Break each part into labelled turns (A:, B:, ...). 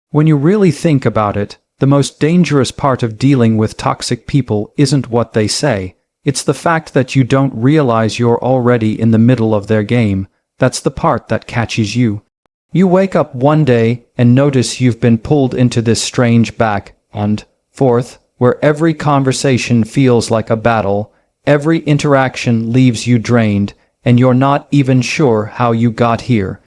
A: When you really think about it, the most dangerous part of dealing with toxic people isn't what they say. It's the fact that you don't realize you're already in the middle of their game. That's the part that catches you. You wake up one day and notice you've been pulled into this strange back and forth, where every conversation feels like a battle, every interaction leaves you drained, and you're not even sure how you got here.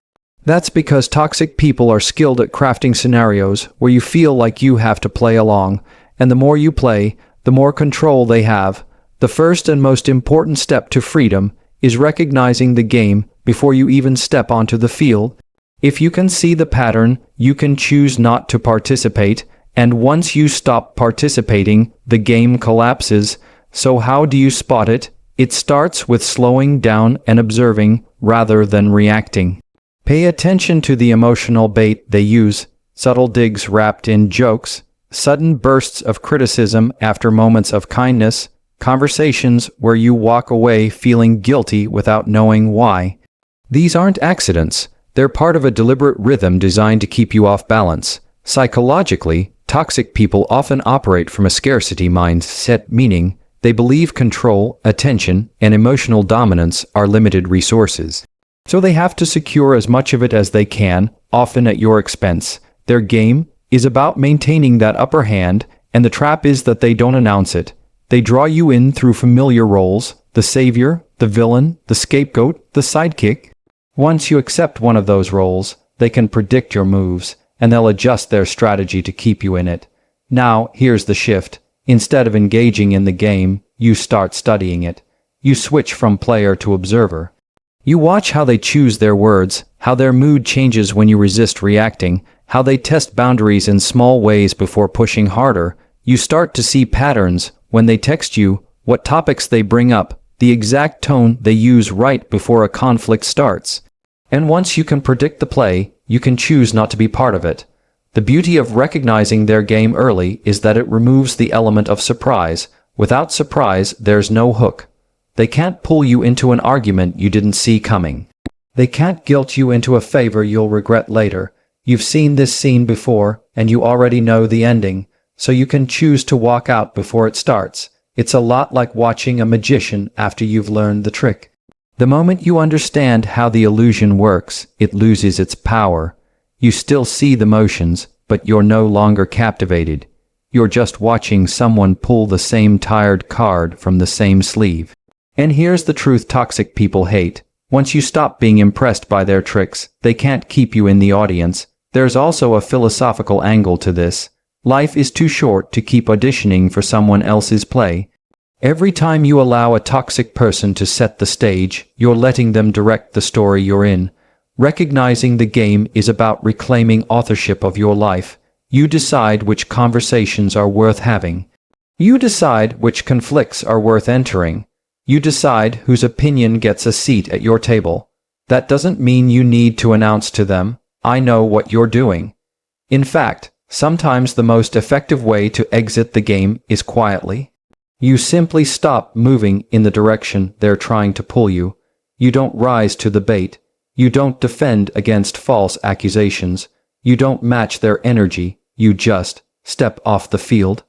A: That's because toxic people are skilled at crafting scenarios where you feel like you have to play along, and the more you play, the more control they have. The first and most important step to freedom is recognizing the game before you even step onto the field. If you can see the pattern, you can choose not to participate, and once you stop participating, the game collapses. So how do you spot it? It starts with slowing down and observing rather than reacting. Pay attention to the emotional bait they use, subtle digs wrapped in jokes, sudden bursts of criticism after moments of kindness, conversations where you walk away feeling guilty without knowing why. These aren't accidents. They're part of a deliberate rhythm designed to keep you off balance. Psychologically, toxic people often operate from a scarcity mindset, meaning they believe control, attention, and emotional dominance are limited resources. So they have to secure as much of it as they can, often at your expense. Their game is about maintaining that upper hand, and the trap is that they don't announce it. They draw you in through familiar roles: the savior, the villain, the scapegoat, the sidekick. Once you accept one of those roles, they can predict your moves, and they'll adjust their strategy to keep you in it. Now, here's the shift. Instead of engaging in the game, you start studying it. You switch from player to observer. You watch how they choose their words, how their mood changes when you resist reacting, how they test boundaries in small ways before pushing harder. You start to see patterns when they text you, what topics they bring up, the exact tone they use right before a conflict starts. And once you can predict the play, you can choose not to be part of it. The beauty of recognizing their game early is that it removes the element of surprise. Without surprise, there's no hook. They can't pull you into an argument you didn't see coming. They can't guilt you into a favor you'll regret later. You've seen this scene before, and you already know the ending, so you can choose to walk out before it starts. It's a lot like watching a magician after you've learned the trick. The moment you understand how the illusion works, it loses its power. You still see the motions, but you're no longer captivated. You're just watching someone pull the same tired card from the same sleeve. And here's the truth toxic people hate. Once you stop being impressed by their tricks, they can't keep you in the audience. There's also a philosophical angle to this. Life is too short to keep auditioning for someone else's play. Every time you allow a toxic person to set the stage, you're letting them direct the story you're in. Recognizing the game is about reclaiming authorship of your life. You decide which conversations are worth having. You decide which conflicts are worth entering. You decide whose opinion gets a seat at your table. That doesn't mean you need to announce to them, "I know what you're doing." In fact, sometimes the most effective way to exit the game is quietly. You simply stop moving in the direction they're trying to pull you. You don't rise to the bait. You don't defend against false accusations. You don't match their energy. You just step off the field.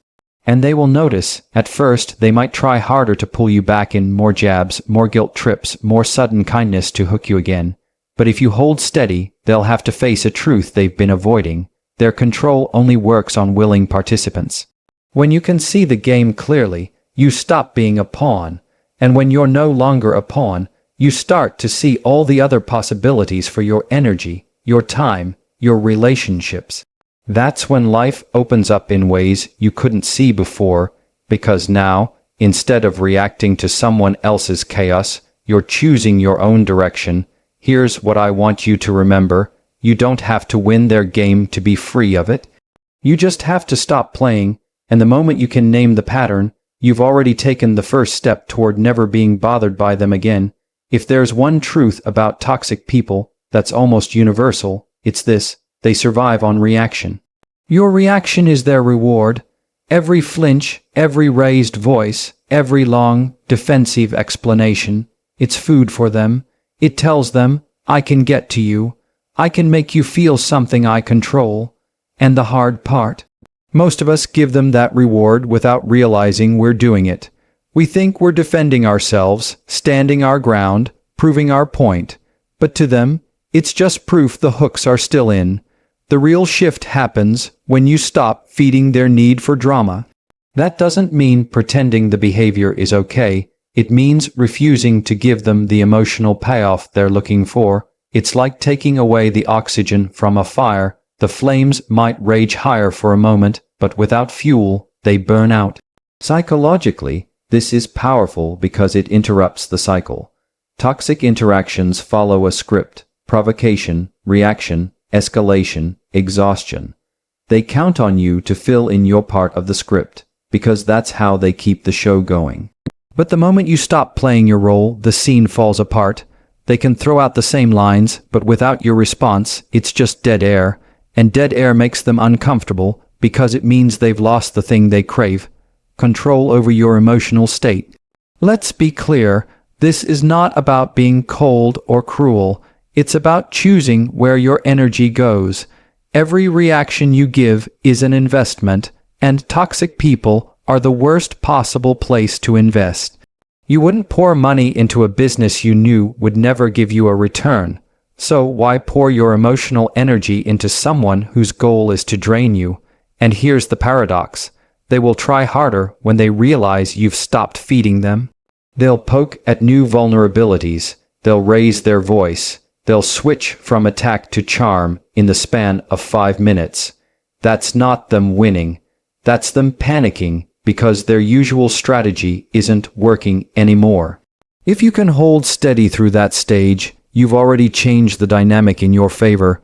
A: And they will notice. At first, they might try harder to pull you back in, more jabs, more guilt trips, more sudden kindness to hook you again. But if you hold steady, they'll have to face a truth they've been avoiding. Their control only works on willing participants. When you can see the game clearly, you stop being a pawn. And when you're no longer a pawn, you start to see all the other possibilities for your energy, your time, your relationships. That's when life opens up in ways you couldn't see before, because now, instead of reacting to someone else's chaos, you're choosing your own direction. Here's what I want you to remember. You don't have to win their game to be free of it. You just have to stop playing, and the moment you can name the pattern, you've already taken the first step toward never being bothered by them again. If there's one truth about toxic people that's almost universal, it's this: they survive on reaction. Your reaction is their reward. Every flinch, every raised voice, every long, defensive explanation, it's food for them. It tells them, "I can get to you. I can make you feel something I control." And the hard part? Most of us give them that reward without realizing we're doing it. We think we're defending ourselves, standing our ground, proving our point. But to them, it's just proof the hooks are still in. The real shift happens when you stop feeding their need for drama. That doesn't mean pretending the behavior is okay. It means refusing to give them the emotional payoff they're looking for. It's like taking away the oxygen from a fire. The flames might rage higher for a moment, but without fuel, they burn out. Psychologically, this is powerful because it interrupts the cycle. Toxic interactions follow a script: provocation, reaction, escalation, exhaustion. They count on you to fill in your part of the script, because that's how they keep the show going. But the moment you stop playing your role, the scene falls apart. They can throw out the same lines, but without your response, it's just dead air. And dead air makes them uncomfortable because it means they've lost the thing they crave: control over your emotional state. Let's be clear, this is not about being cold or cruel. It's about choosing where your energy goes. Every reaction you give is an investment, and toxic people are the worst possible place to invest. You wouldn't pour money into a business you knew would never give you a return. So why pour your emotional energy into someone whose goal is to drain you? And here's the paradox: they will try harder when they realize you've stopped feeding them. They'll poke at new vulnerabilities. They'll raise their voice. They'll switch from attack to charm in the span of 5 minutes. That's not them winning. That's them panicking because their usual strategy isn't working anymore. If you can hold steady through that stage, you've already changed the dynamic in your favor.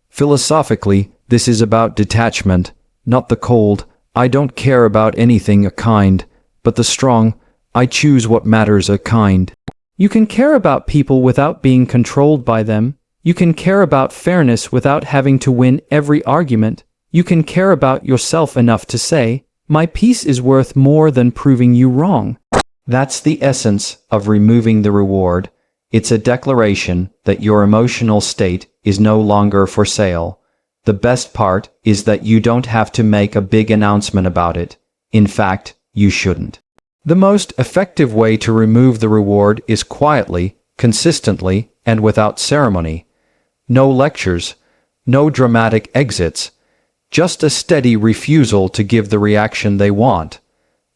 A: Philosophically, this is about detachment, not the cold, I don't care about anything a kind, but the strong, I choose what matters a kind. You can care about people without being controlled by them. You can care about fairness without having to win every argument. You can care about yourself enough to say, my peace is worth more than proving you wrong. That's the essence of removing the reward. It's a declaration that your emotional state is no longer for sale. The best part is that you don't have to make a big announcement about it. In fact, you shouldn't. The most effective way to remove the reward is quietly, consistently, and without ceremony. No lectures, no dramatic exits, just a steady refusal to give the reaction they want.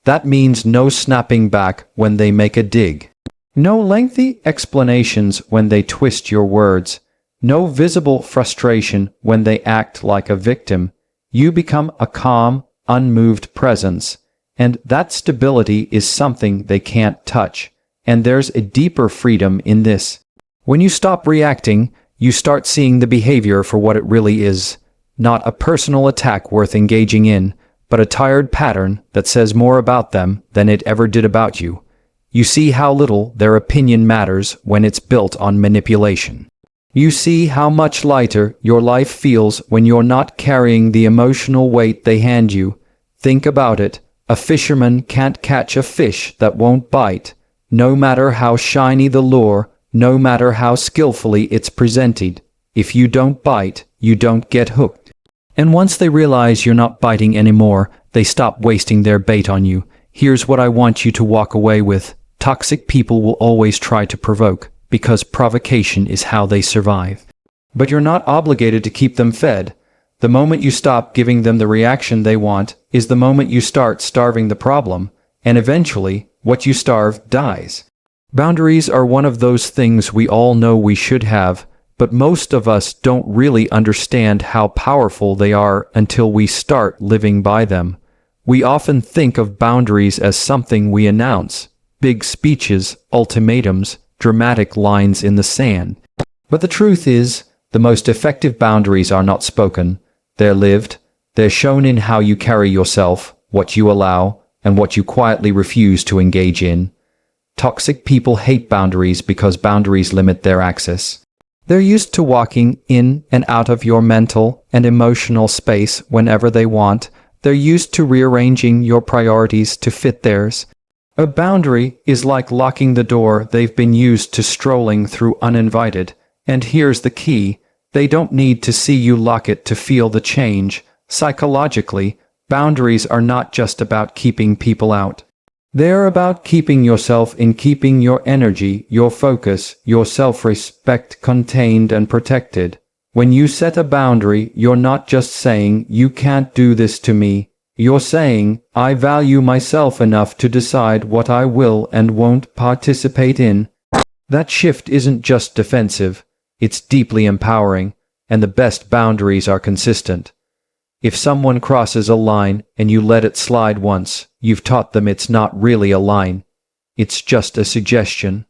A: That means no snapping back when they make a dig. No lengthy explanations when they twist your words. No visible frustration when they act like a victim. You become a calm, unmoved presence. And that stability is something they can't touch. And there's a deeper freedom in this. When you stop reacting, you start seeing the behavior for what it really is. Not a personal attack worth engaging in, but a tired pattern that says more about them than it ever did about you. You see how little their opinion matters when it's built on manipulation. You see how much lighter your life feels when you're not carrying the emotional weight they hand you. Think about it. A fisherman can't catch a fish that won't bite, no matter how shiny the lure, no matter how skillfully it's presented. If you don't bite, you don't get hooked. And once they realize you're not biting anymore, they stop wasting their bait on you. Here's what I want you to walk away with. Toxic people will always try to provoke, because provocation is how they survive. But you're not obligated to keep them fed. The moment you stop giving them the reaction they want is the moment you start starving the problem, and eventually, what you starve dies. Boundaries are one of those things we all know we should have, but most of us don't really understand how powerful they are until we start living by them. We often think of boundaries as something we announce. Big speeches, ultimatums, dramatic lines in the sand. But the truth is, the most effective boundaries are not spoken. They're lived. They're shown in how you carry yourself, what you allow, and what you quietly refuse to engage in. Toxic people hate boundaries because boundaries limit their access. They're used to walking in and out of your mental and emotional space whenever they want. They're used to rearranging your priorities to fit theirs. A boundary is like locking the door they've been used to strolling through uninvited. And here's the key. They don't need to see you lock it to feel the change. Psychologically, boundaries are not just about keeping people out. They're about keeping yourself in, keeping your energy, your focus, your self-respect contained and protected. When you set a boundary, you're not just saying, "You can't do this to me." You're saying, "I value myself enough to decide what I will and won't participate in." That shift isn't just defensive, it's deeply empowering, and the best boundaries are consistent. If someone crosses a line and you let it slide once, you've taught them it's not really a line. It's just a suggestion.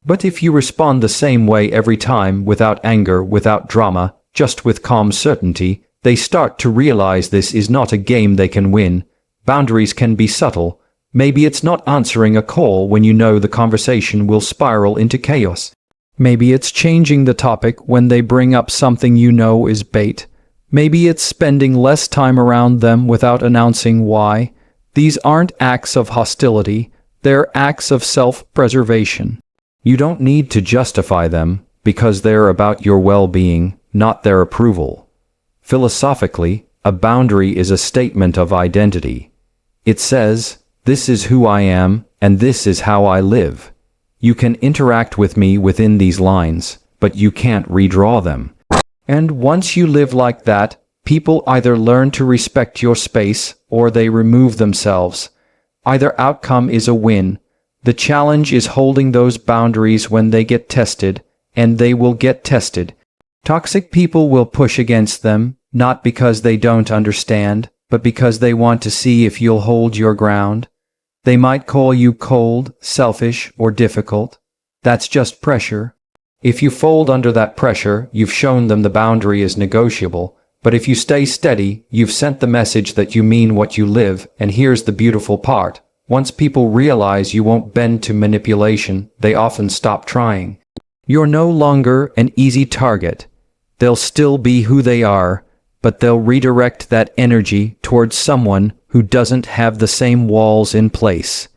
A: But if you respond the same way every time, without anger, without drama, just with calm certainty, they start to realize this is not a game they can win. Boundaries can be subtle. Maybe it's not answering a call when you know the conversation will spiral into chaos. Maybe it's changing the topic when they bring up something you know is bait. Maybe it's spending less time around them without announcing why. These aren't acts of hostility, they're acts of self-preservation. You don't need to justify them, because they're about your well-being, not their approval. Philosophically, a boundary is a statement of identity. It says, "This is who I am, and this is how I live. You can interact with me within these lines, but you can't redraw them." And once you live like that, people either learn to respect your space or they remove themselves. Either outcome is a win. The challenge is holding those boundaries when they get tested, and they will get tested. Toxic people will push against them, not because they don't understand, but because they want to see if you'll hold your ground. They might call you cold, selfish, or difficult. That's just pressure. If you fold under that pressure, you've shown them the boundary is negotiable. But if you stay steady, you've sent the message that you mean what you live. And here's the beautiful part. Once people realize you won't bend to manipulation, they often stop trying. You're no longer an easy target. They'll still be who they are, but they'll redirect that energy towards someone who doesn't have the same walls in place.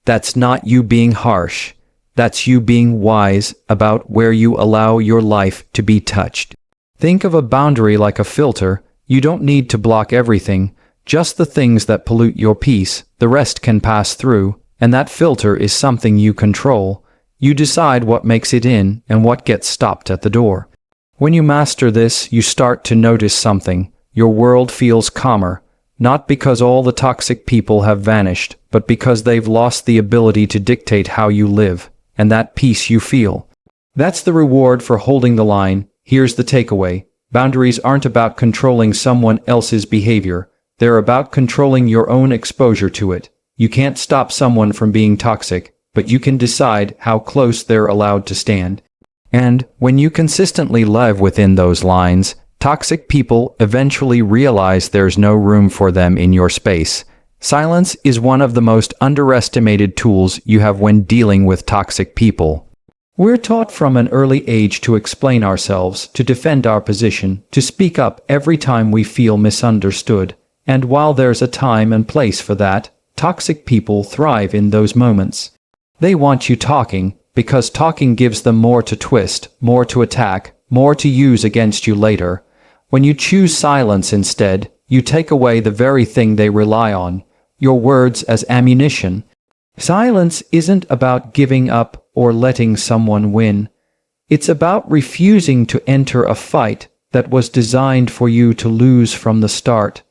A: That's not you being harsh. That's you being wise about where you allow your life to be touched. Think of a boundary like a filter. You don't need to block everything, just the things that pollute your peace. The rest can pass through, and that filter is something you control. You decide what makes it in and what gets stopped at the door. When you master this, you start to notice something. Your world feels calmer, not because all the toxic people have vanished, but because they've lost the ability to dictate how you live. And that peace you feel. That's the reward for holding the line. Here's the takeaway. Boundaries aren't about controlling someone else's behavior. They're about controlling your own exposure to it. You can't stop someone from being toxic, but you can decide how close they're allowed to stand. And when you consistently live within those lines, toxic people eventually realize there's no room for them in your space. Silence is one of the most underestimated tools you have when dealing with toxic people. We're taught from an early age to explain ourselves, to defend our position, to speak up every time we feel misunderstood. And while there's a time and place for that, toxic people thrive in those moments. They want you talking, because talking gives them more to twist, more to attack, more to use against you later. When you choose silence instead, you take away the very thing they rely on. Your words as ammunition. Silence isn't about giving up or letting someone win. It's about refusing to enter a fight that was designed for you to lose from the start.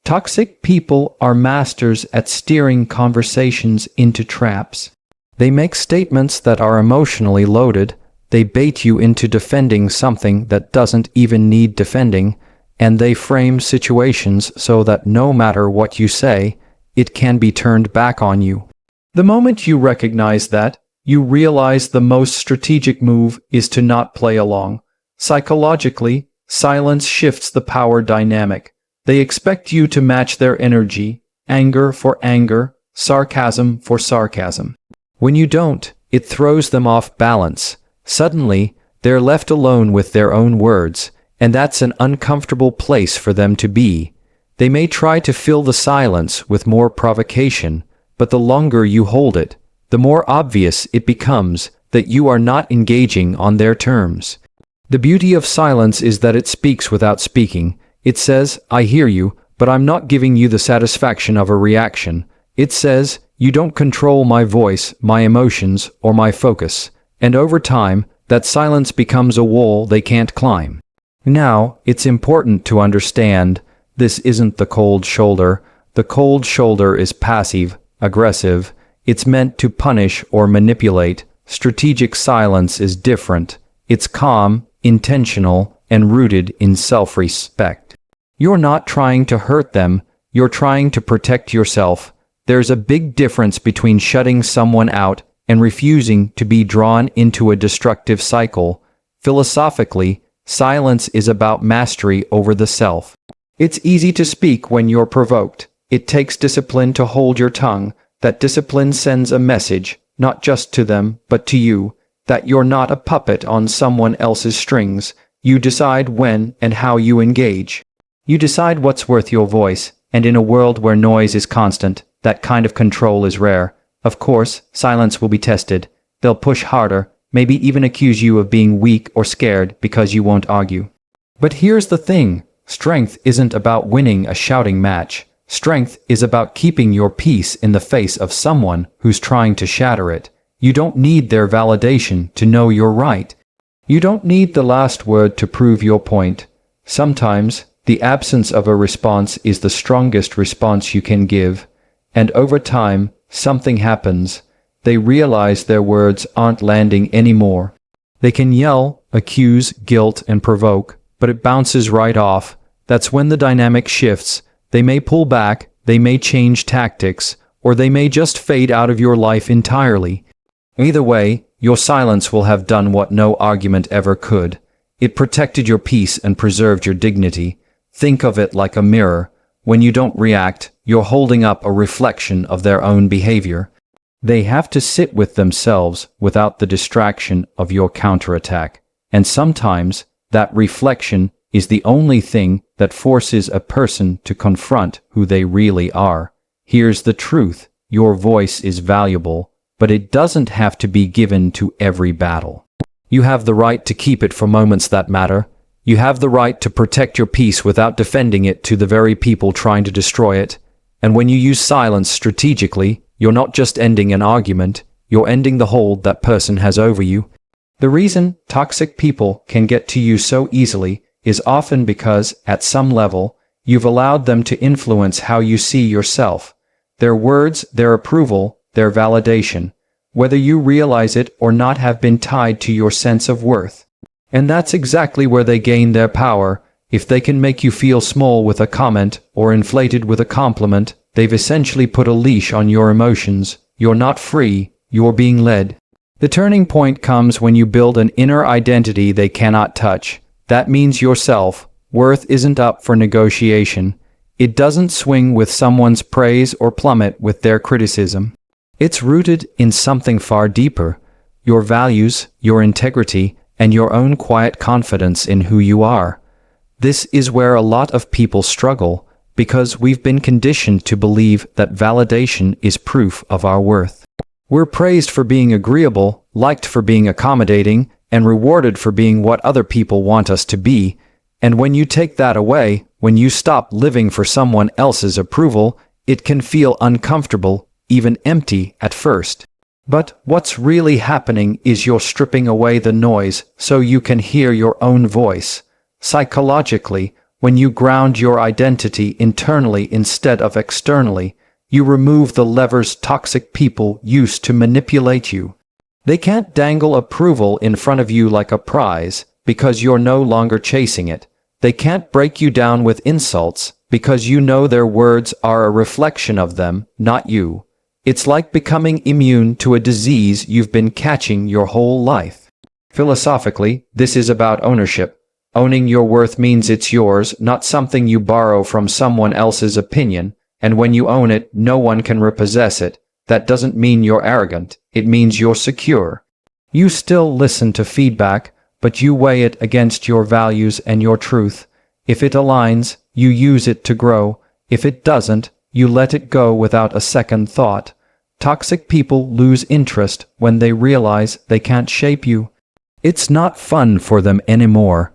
A: Toxic people are masters at steering conversations into traps. They make statements that are emotionally loaded. They bait you into defending something that doesn't even need defending, and they frame situations so that no matter what you say, it can be turned back on you. The moment you recognize that, you realize the most strategic move is to not play along. Psychologically, silence shifts the power dynamic. They expect you to match their energy, anger for anger, sarcasm for sarcasm. When you don't, it throws them off balance. Suddenly, they're left alone with their own words, and that's an uncomfortable place for them to be. They may try to fill the silence with more provocation, but the longer you hold it, the more obvious it becomes that you are not engaging on their terms. The beauty of silence is that it speaks without speaking. It says, "I hear you, but I'm not giving you the satisfaction of a reaction. It says, you don't control my voice, my emotions, or my focus. And over time, that silence becomes a wall they can't climb. Now, it's important to understand, this isn't the cold shoulder. The cold shoulder is passive, aggressive. It's meant to punish or manipulate. Strategic silence is different. It's calm, intentional, and rooted in self-respect. You're not trying to hurt them, you're trying to protect yourself. There's a big difference between shutting someone out and refusing to be drawn into a destructive cycle. Philosophically, silence is about mastery over the self. It's easy to speak when you're provoked. It takes discipline to hold your tongue. That discipline sends a message, not just to them, but to you, that you're not a puppet on someone else's strings. You decide when and how you engage. You decide what's worth your voice, and in a world where noise is constant, that kind of control is rare. Of course, silence will be tested. They'll push harder, maybe even accuse you of being weak or scared because you won't argue. But here's the thing, strength isn't about winning a shouting match. Strength is about keeping your peace in the face of someone who's trying to shatter it. You don't need their validation to know you're right. You don't need the last word to prove your point. Sometimes, the absence of a response is the strongest response you can give. And over time, something happens. They realize their words aren't landing anymore. They can yell, accuse, guilt, and provoke, but it bounces right off. That's when the dynamic shifts. They may pull back, they may change tactics, or they may just fade out of your life entirely. Either way, your silence will have done what no argument ever could. It protected your peace and preserved your dignity. Think of it like a mirror. When you don't react, you're holding up a reflection of their own behavior. They have to sit with themselves without the distraction of your counterattack. And sometimes, that reflection is the only thing that forces a person to confront who they really are. Here's the truth. Your voice is valuable, but it doesn't have to be given to every battle. You have the right to keep it for moments that matter. You have the right to protect your peace without defending it to the very people trying to destroy it. And when you use silence strategically, you're not just ending an argument, you're ending the hold that person has over you. The reason toxic people can get to you so easily is often because, at some level, you've allowed them to influence how you see yourself. Their words, their approval, their validation, whether you realize it or not, have been tied to your sense of worth. And that's exactly where they gain their power. If they can make you feel small with a comment or inflated with a compliment, they've essentially put a leash on your emotions. You're not free, you're being led. The turning point comes when you build an inner identity they cannot touch. That means your self-worth isn't up for negotiation. It doesn't swing with someone's praise or plummet with their criticism. It's rooted in something far deeper. Your values, your integrity, and your own quiet confidence in who you are. This is where a lot of people struggle, because we've been conditioned to believe that validation is proof of our worth. We're praised for being agreeable, liked for being accommodating, and rewarded for being what other people want us to be. And when you take that away, when you stop living for someone else's approval, it can feel uncomfortable, even empty at first. But what's really happening is you're stripping away the noise so you can hear your own voice. Psychologically, when you ground your identity internally instead of externally, you remove the levers toxic people use to manipulate you. They can't dangle approval in front of you like a prize because you're no longer chasing it. They can't break you down with insults because you know their words are a reflection of them, not you. It's like becoming immune to a disease you've been catching your whole life. Philosophically, this is about ownership. Owning your worth means it's yours, not something you borrow from someone else's opinion, and when you own it, no one can repossess it. That doesn't mean you're arrogant, it means you're secure. You still listen to feedback, but you weigh it against your values and your truth. If it aligns, you use it to grow. If it doesn't, you let it go without a second thought. Toxic people lose interest when they realize they can't shape you. It's not fun for them anymore.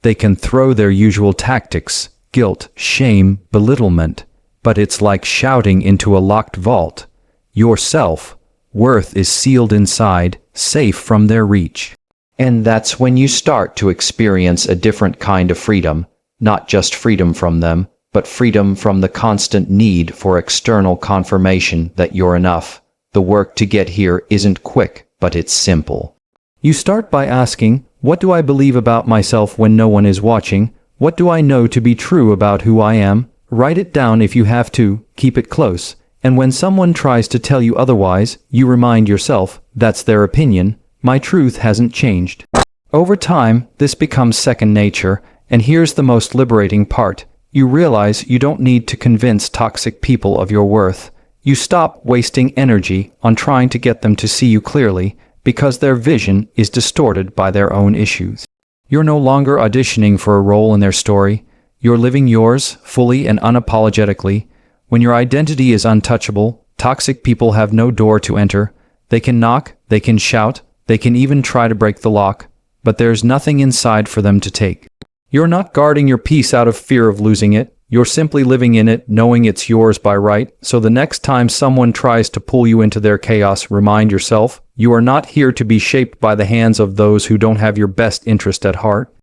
A: They can throw their usual tactics, guilt, shame, belittlement, but it's like shouting into a locked vault. Your self-worth is sealed inside, safe from their reach. And that's when you start to experience a different kind of freedom, not just freedom from them, but freedom from the constant need for external confirmation that you're enough. The work to get here isn't quick, but it's simple. You start by asking, what do I believe about myself when no one is watching? What do I know to be true about who I am? Write it down if you have to, keep it close. And when someone tries to tell you otherwise, you remind yourself, that's their opinion, my truth hasn't changed. Over time, this becomes second nature, and here's the most liberating part. You realize you don't need to convince toxic people of your worth. You stop wasting energy on trying to get them to see you clearly, because their vision is distorted by their own issues. You're no longer auditioning for a role in their story. You're living yours, fully and unapologetically. When your identity is untouchable, toxic people have no door to enter. They can knock, they can shout, they can even try to break the lock, but there's nothing inside for them to take. You're not guarding your peace out of fear of losing it. You're simply living in it, knowing it's yours by right. So the next time someone tries to pull you into their chaos, remind yourself, you are not here to be shaped by the hands of those who don't have your best interest at heart.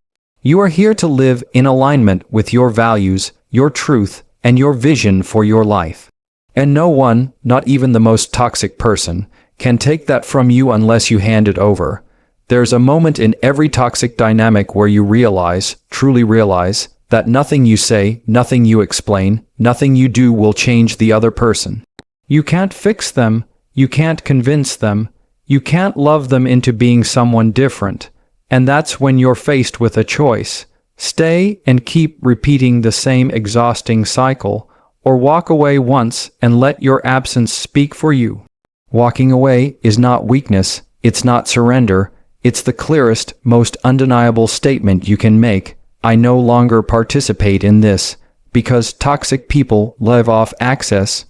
A: You are here to live in alignment with your values, your truth, and your vision for your life. And no one, not even the most toxic person, can take that from you unless you hand it over. There's a moment in every toxic dynamic where you realize, truly realize, that nothing you say, nothing you explain, nothing you do will change the other person. You can't fix them, you can't convince them, you can't love them into being someone different. And that's when you're faced with a choice. Stay and keep repeating the same exhausting cycle, or walk away once and let your absence speak for you. Walking away is not weakness, it's not surrender, it's the clearest, most undeniable statement you can make. I no longer participate in this, because toxic people live off access.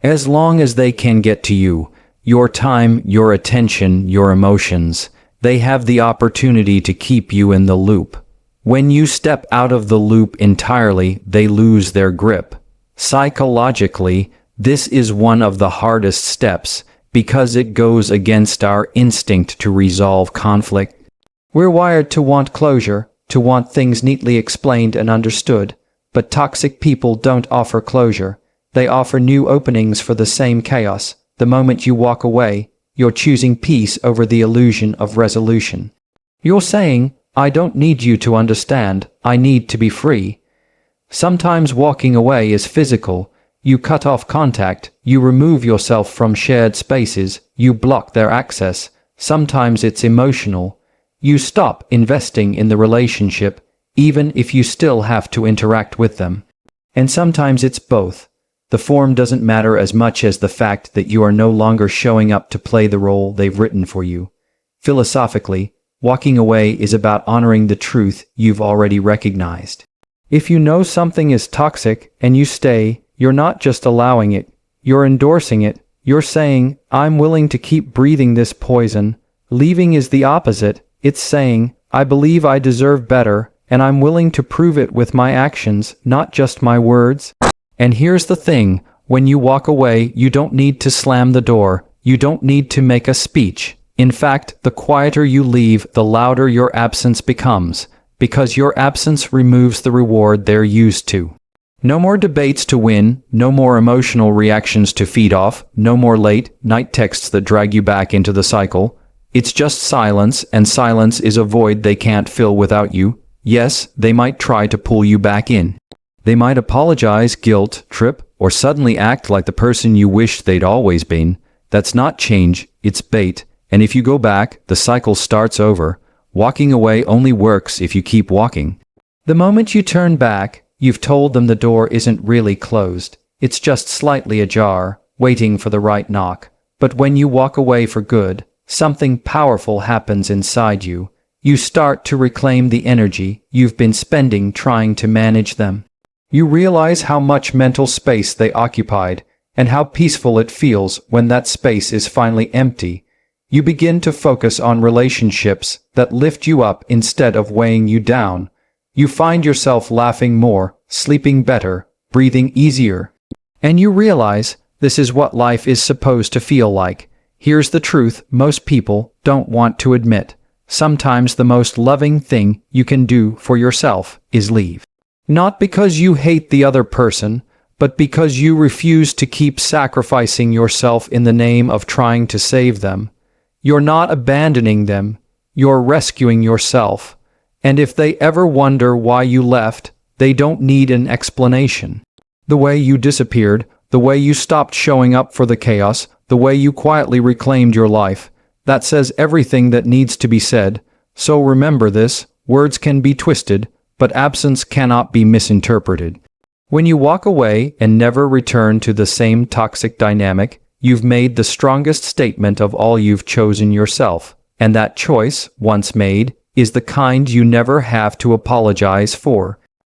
A: As long as they can get to you, your time, your attention, your emotions, they have the opportunity to keep you in the loop. When you step out of the loop entirely, they lose their grip. Psychologically, this is one of the hardest steps, because it goes against our instinct to resolve conflict. We're wired to want closure, to want things neatly explained and understood, but toxic people don't offer closure. They offer new openings for the same chaos. The moment you walk away, you're choosing peace over the illusion of resolution. You're saying, I don't need you to understand, I need to be free. Sometimes walking away is physical. You cut off contact, you remove yourself from shared spaces, you block their access. Sometimes it's emotional. You stop investing in the relationship, even if you still have to interact with them. And sometimes it's both. The form doesn't matter as much as the fact that you are no longer showing up to play the role they've written for you. Philosophically, walking away is about honoring the truth you've already recognized. If you know something is toxic and you stay, you're not just allowing it, you're endorsing it. You're saying, I'm willing to keep breathing this poison. Leaving is the opposite. It's saying, I believe I deserve better, and I'm willing to prove it with my actions, not just my words. And here's the thing, when you walk away, you don't need to slam the door. You don't need to make a speech. In fact, the quieter you leave, the louder your absence becomes, because your absence removes the reward they're used to. No more debates to win, no more emotional reactions to feed off, no more late-night texts that drag you back into the cycle. It's just silence, and silence is a void they can't fill without you. Yes, they might try to pull you back in. They might apologize, guilt, trip, or suddenly act like the person you wished they'd always been. That's not change, it's bait. And if you go back, the cycle starts over. Walking away only works if you keep walking. The moment you turn back, you've told them the door isn't really closed. It's just slightly ajar, waiting for the right knock. But when you walk away for good, something powerful happens inside you. You start to reclaim the energy you've been spending trying to manage them. You realize how much mental space they occupied, and how peaceful it feels when that space is finally empty. You begin to focus on relationships that lift you up instead of weighing you down. You find yourself laughing more, sleeping better, breathing easier. And you realize this is what life is supposed to feel like. Here's the truth most people don't want to admit. Sometimes the most loving thing you can do for yourself is leave. Not because you hate the other person, but because you refuse to keep sacrificing yourself in the name of trying to save them. You're not abandoning them, you're rescuing yourself. And if they ever wonder why you left, they don't need an explanation. The way you disappeared, the way you stopped showing up for the chaos, the way you quietly reclaimed your life, that says everything that needs to be said. So remember this, words can be twisted, but absence cannot be misinterpreted. When you walk away and never return to the same toxic dynamic, you've made the strongest statement of all you've chosen yourself. And that choice, once made, is the kind you never have to apologize for.